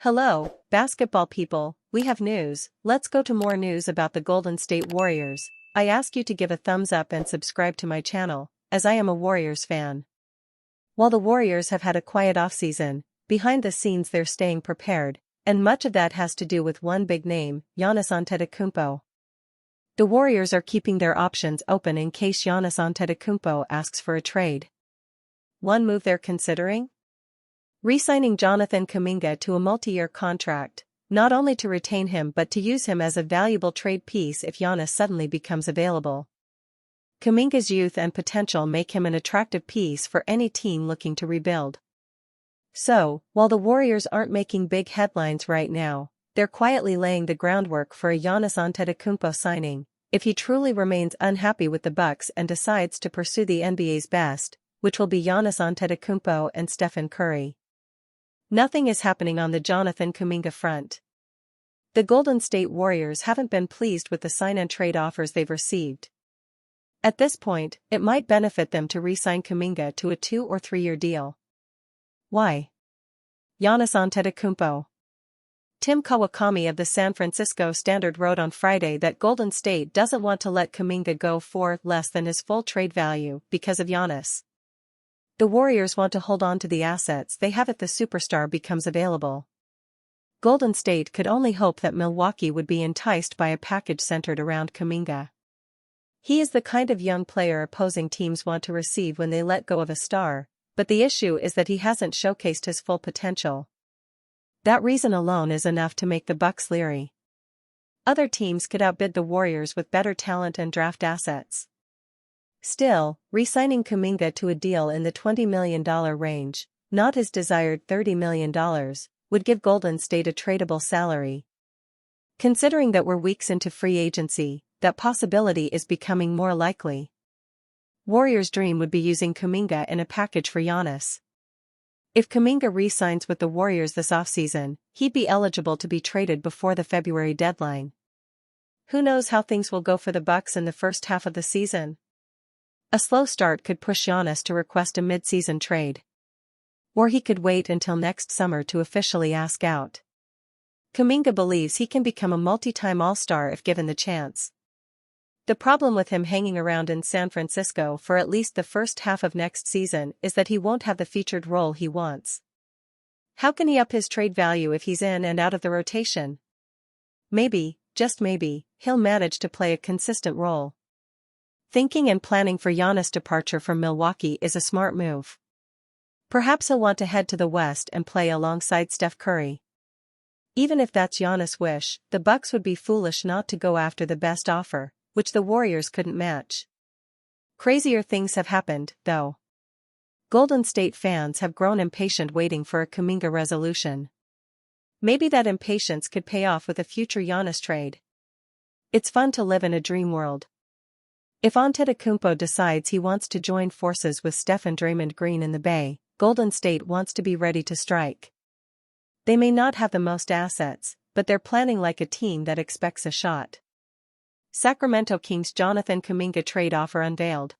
Hello, basketball people, we have news. Let's go to more news about the Golden State Warriors. I ask you to give a thumbs up and subscribe to my channel, as I am a Warriors fan. While the Warriors have had a quiet offseason, behind the scenes they're staying prepared, and much of that has to do with one big name, Giannis Antetokounmpo. The Warriors are keeping their options open in case Giannis Antetokounmpo asks for a trade. One move they're considering? Re-signing Jonathan Kuminga to a multi-year contract, not only to retain him but to use him as a valuable trade piece if Giannis suddenly becomes available. Kuminga's youth and potential make him an attractive piece for any team looking to rebuild. So, while the Warriors aren't making big headlines right now, they're quietly laying the groundwork for a Giannis Antetokounmpo signing, if he truly remains unhappy with the Bucks and decides to pursue the NBA's best, which will be Giannis Antetokounmpo and Stephen Curry. Nothing is happening on the Jonathan Kuminga front. The Golden State Warriors haven't been pleased with the sign-and-trade offers they've received. At this point, it might benefit them to re-sign Kuminga to a 2- or 3-year deal. Why? Giannis Antetokounmpo. Tim Kawakami of the San Francisco Standard wrote on Friday that Golden State doesn't want to let Kuminga go for less than his full trade value because of Giannis. The Warriors want to hold on to the assets they have if the superstar becomes available. Golden State could only hope that Milwaukee would be enticed by a package centered around Kuminga. He is the kind of young player opposing teams want to receive when they let go of a star, but the issue is that he hasn't showcased his full potential. That reason alone is enough to make the Bucks leery. Other teams could outbid the Warriors with better talent and draft assets. Still, re-signing Kuminga to a deal in the $20 million range, not his desired $30 million, would give Golden State a tradable salary. Considering that we're weeks into free agency, that possibility is becoming more likely. Warriors' dream would be using Kuminga in a package for Giannis. If Kuminga re-signs with the Warriors this offseason, he'd be eligible to be traded before the February deadline. Who knows how things will go for the Bucks in the first half of the season? A slow start could push Giannis to request a mid-season trade. Or he could wait until next summer to officially ask out. Kuminga believes he can become a multi-time All-Star if given the chance. The problem with him hanging around in San Francisco for at least the first half of next season is that he won't have the featured role he wants. How can he up his trade value if he's in and out of the rotation? Maybe, just maybe, he'll manage to play a consistent role. Thinking and planning for Giannis' departure from Milwaukee is a smart move. Perhaps he'll want to head to the West and play alongside Steph Curry. Even if that's Giannis' wish, the Bucks would be foolish not to go after the best offer, which the Warriors couldn't match. Crazier things have happened, though. Golden State fans have grown impatient waiting for a Kuminga resolution. Maybe that impatience could pay off with a future Giannis trade. It's fun to live in a dream world. If Antetokounmpo decides he wants to join forces with Steph and Draymond Green in the Bay, Golden State wants to be ready to strike. They may not have the most assets, but they're planning like a team that expects a shot. Sacramento Kings Jonathan Kuminga trade offer unveiled.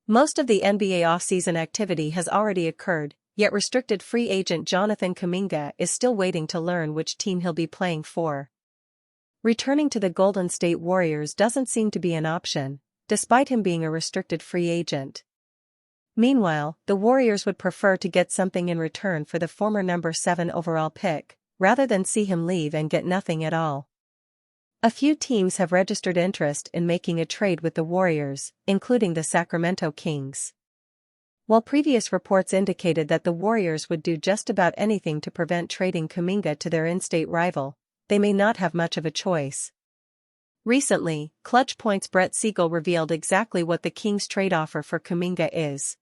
Most of the NBA offseason activity has already occurred, yet restricted free agent Jonathan Kuminga is still waiting to learn which team he'll be playing for. Returning to the Golden State Warriors doesn't seem to be an option, despite him being a restricted free agent. Meanwhile, the Warriors would prefer to get something in return for the former number 7 overall pick, rather than see him leave and get nothing at all. A few teams have registered interest in making a trade with the Warriors, including the Sacramento Kings. While previous reports indicated that the Warriors would do just about anything to prevent trading Kuminga to their in-state rival, they may not have much of a choice. Recently, Clutch Point's Brett Siegel revealed exactly what the Kings' trade offer for Kuminga is.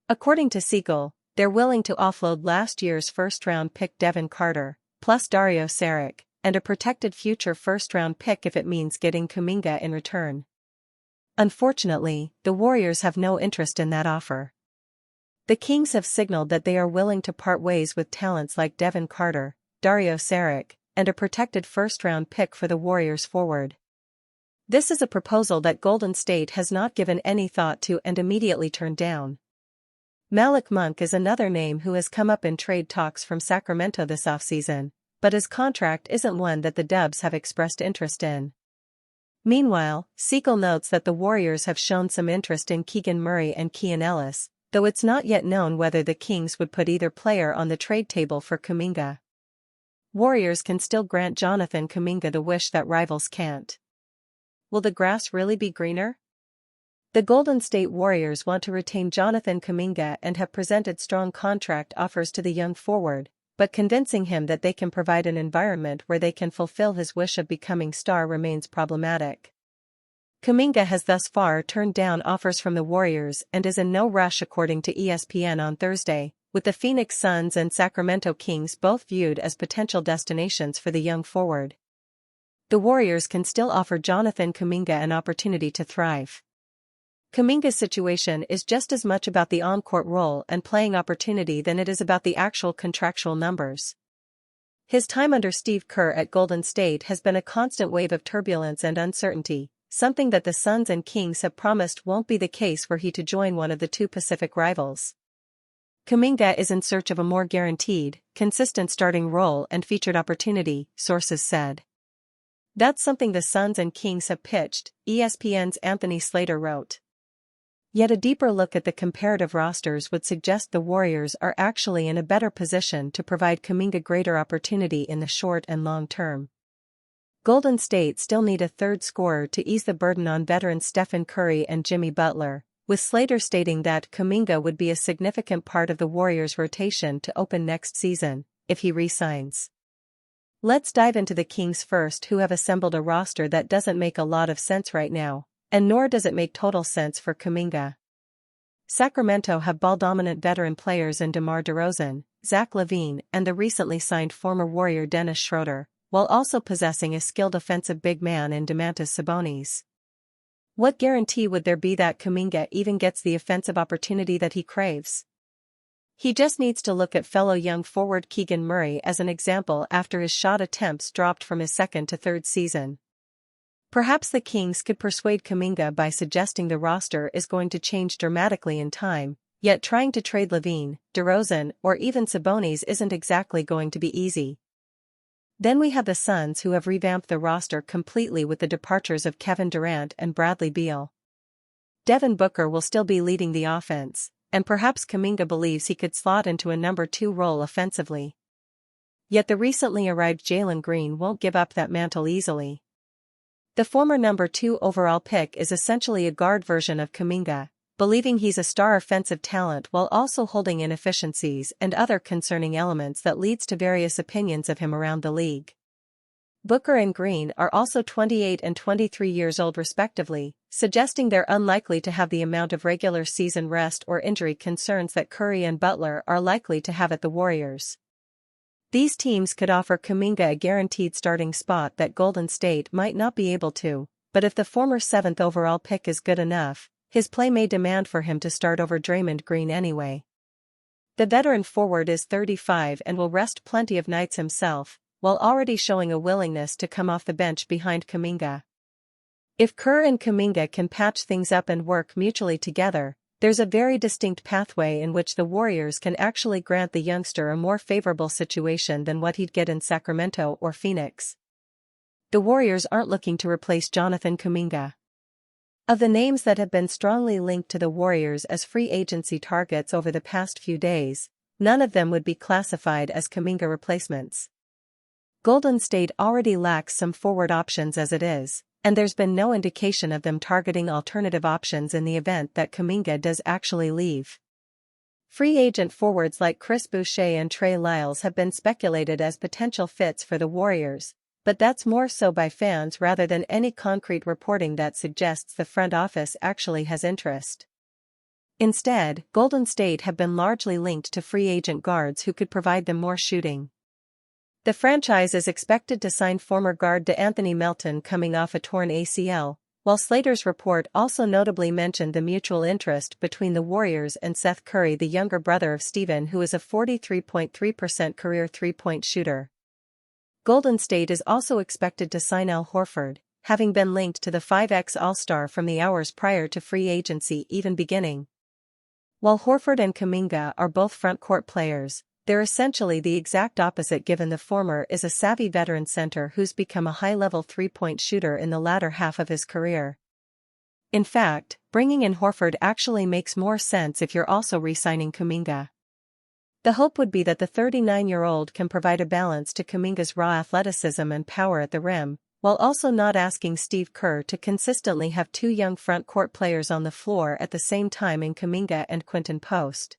According to Siegel, they're willing to offload last year's first-round pick Devin Carter, plus Dario Saric, and a protected future first-round pick if it means getting Kuminga in return. Unfortunately, the Warriors have no interest in that offer. The Kings have signaled that they are willing to part ways with talents like Devin Carter, Dario Saric, and a protected first-round pick for the Warriors forward. This is a proposal that Golden State has not given any thought to and immediately turned down. Malik Monk is another name who has come up in trade talks from Sacramento this offseason, but his contract isn't one that the Dubs have expressed interest in. Meanwhile, Siegel notes that the Warriors have shown some interest in Keegan Murray and Keon Ellis, though it's not yet known whether the Kings would put either player on the trade table for Kuminga. Warriors can still grant Jonathan Kuminga the wish that rivals can't. Will the grass really be greener? The Golden State Warriors want to retain Jonathan Kuminga and have presented strong contract offers to the young forward, but convincing him that they can provide an environment where they can fulfill his wish of becoming star remains problematic. Kuminga has thus far turned down offers from the Warriors and is in no rush according to ESPN on Thursday, with the Phoenix Suns and Sacramento Kings both viewed as potential destinations for the young forward. The Warriors can still offer Jonathan Kuminga an opportunity to thrive. Kuminga's situation is just as much about the on-court role and playing opportunity than it is about the actual contractual numbers. His time under Steve Kerr at Golden State has been a constant wave of turbulence and uncertainty, something that the Suns and Kings have promised won't be the case were he to join one of the two Pacific rivals. Kuminga is in search of a more guaranteed, consistent starting role and featured opportunity, sources said. That's something the Suns and Kings have pitched, ESPN's Anthony Slater wrote. Yet a deeper look at the comparative rosters would suggest the Warriors are actually in a better position to provide Kuminga greater opportunity in the short and long term. Golden State still need a third scorer to ease the burden on veterans Stephen Curry and Jimmy Butler, with Slater stating that Kuminga would be a significant part of the Warriors' rotation to open next season, if he re-signs. Let's dive into the Kings first, who have assembled a roster that doesn't make a lot of sense right now. And nor does it make total sense for Kuminga. Sacramento have ball-dominant veteran players in DeMar DeRozan, Zach LaVine, and the recently signed former Warrior Dennis Schroeder, while also possessing a skilled offensive big man in Domantas Sabonis. What guarantee would there be that Kuminga even gets the offensive opportunity that he craves? He just needs to look at fellow young forward Keegan Murray as an example after his shot attempts dropped from his second to third season. Perhaps the Kings could persuade Kuminga by suggesting the roster is going to change dramatically in time, yet trying to trade LaVine, DeRozan, or even Sabonis isn't exactly going to be easy. Then we have the Suns, who have revamped the roster completely with the departures of Kevin Durant and Bradley Beal. Devin Booker will still be leading the offense, and perhaps Kuminga believes he could slot into a number 2 role offensively. Yet the recently arrived Jalen Green won't give up that mantle easily. The former number 2 overall pick is essentially a guard version of Kuminga, believing he's a star offensive talent while also holding inefficiencies and other concerning elements that leads to various opinions of him around the league. Booker and Green are also 28 and 23 years old respectively, suggesting they're unlikely to have the amount of regular season rest or injury concerns that Curry and Butler are likely to have at the Warriors. These teams could offer Kuminga a guaranteed starting spot that Golden State might not be able to, but if the former 7th overall pick is good enough, his play may demand for him to start over Draymond Green anyway. The veteran forward is 35 and will rest plenty of nights himself, while already showing a willingness to come off the bench behind Kuminga. If Kerr and Kuminga can patch things up and work mutually together, there's a very distinct pathway in which the Warriors can actually grant the youngster a more favorable situation than what he'd get in Sacramento or Phoenix. The Warriors aren't looking to replace Jonathan Kuminga. Of the names that have been strongly linked to the Warriors as free agency targets over the past few days, none of them would be classified as Kuminga replacements. Golden State already lacks some forward options as it is, and there's been no indication of them targeting alternative options in the event that Kuminga does actually leave. Free agent forwards like Chris Boucher and Trey Lyles have been speculated as potential fits for the Warriors, but that's more so by fans rather than any concrete reporting that suggests the front office actually has interest. Instead, Golden State have been largely linked to free agent guards who could provide them more shooting. The franchise is expected to sign former guard DeAnthony Melton coming off a torn ACL, while Slater's report also notably mentioned the mutual interest between the Warriors and Seth Curry, the younger brother of Stephen, who is a 43.3% career three-point shooter. Golden State is also expected to sign Al Horford, having been linked to the 5x All-Star from the hours prior to free agency even beginning. While Horford and Kuminga are both front-court players, they're essentially the exact opposite, given the former is a savvy veteran center who's become a high-level three-point shooter in the latter half of his career. In fact, bringing in Horford actually makes more sense if you're also re-signing Kuminga. The hope would be that the 39-year-old can provide a balance to Kuminga's raw athleticism and power at the rim, while also not asking Steve Kerr to consistently have two young front-court players on the floor at the same time in Kuminga and Quinton Post.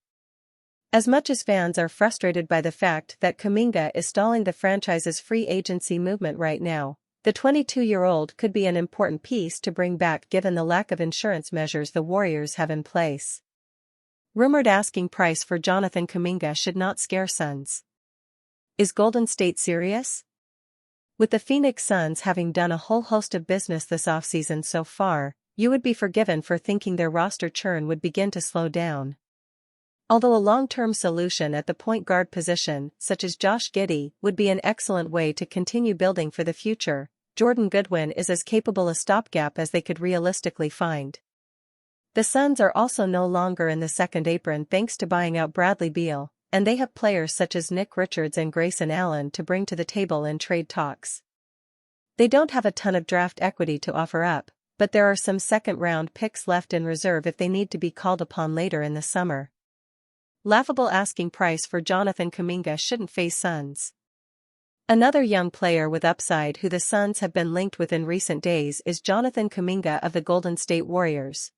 As much as fans are frustrated by the fact that Kuminga is stalling the franchise's free agency movement right now, the 22-year-old could be an important piece to bring back given the lack of insurance measures the Warriors have in place. Rumored asking price for Jonathan Kuminga should not scare Suns. Is Golden State serious? With the Phoenix Suns having done a whole host of business this offseason so far, you would be forgiven for thinking their roster churn would begin to slow down. Although a long-term solution at the point guard position, such as Josh Giddey, would be an excellent way to continue building for the future, Jordan Goodwin is as capable a stopgap as they could realistically find. The Suns are also no longer in the second apron thanks to buying out Bradley Beal, and they have players such as Nick Richards and Grayson Allen to bring to the table in trade talks. They don't have a ton of draft equity to offer up, but there are some second-round picks left in reserve if they need to be called upon later in the summer. Laughable asking price for Jonathan Kuminga shouldn't faze Suns. Another young player with upside who the Suns have been linked with in recent days is Jonathan Kuminga of the Golden State Warriors.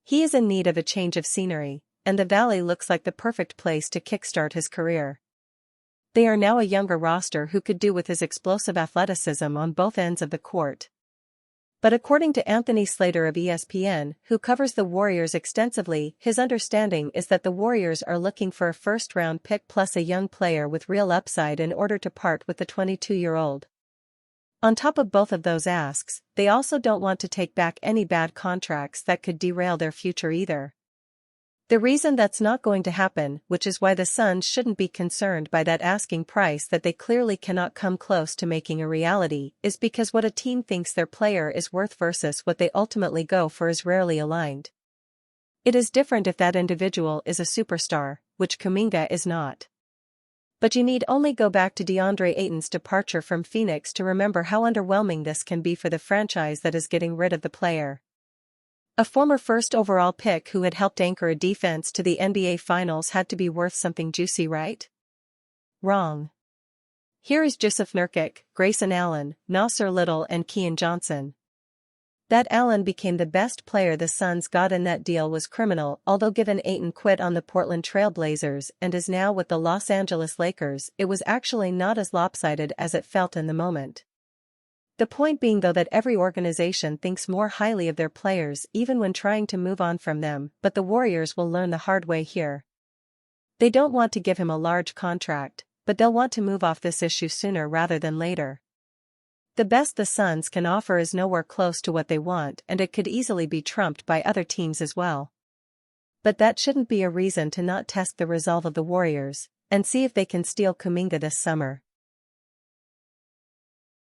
He is in need of a change of scenery, and the Valley looks like the perfect place to kickstart his career. They are now a younger roster who could do with his explosive athleticism on both ends of the court. But according to Anthony Slater of ESPN, who covers the Warriors extensively, his understanding is that the Warriors are looking for a first-round pick plus a young player with real upside in order to part with the 22-year-old. On top of both of those asks, they also don't want to take back any bad contracts that could derail their future either. The reason that's not going to happen, which is why the Suns shouldn't be concerned by that asking price that they clearly cannot come close to making a reality, is because what a team thinks their player is worth versus what they ultimately go for is rarely aligned. It is different if that individual is a superstar, which Kuminga is not. But you need only go back to DeAndre Ayton's departure from Phoenix to remember how underwhelming this can be for the franchise that is getting rid of the player. A former first overall pick who had helped anchor a defense to the NBA Finals had to be worth something juicy, right? Wrong. Here is Jusuf Nurkic, Grayson Allen, Nasir Little and Keon Johnson. That Allen became the best player the Suns got in that deal was criminal, although given Ayton quit on the Portland Trail Blazers and is now with the Los Angeles Lakers, it was actually not as lopsided as it felt in the moment. The point being though that every organization thinks more highly of their players even when trying to move on from them, but the Warriors will learn the hard way here. They don't want to give him a large contract, but they'll want to move off this issue sooner rather than later. The best the Suns can offer is nowhere close to what they want, and it could easily be trumped by other teams as well. But that shouldn't be a reason to not test the resolve of the Warriors, and see if they can steal Kuminga this summer.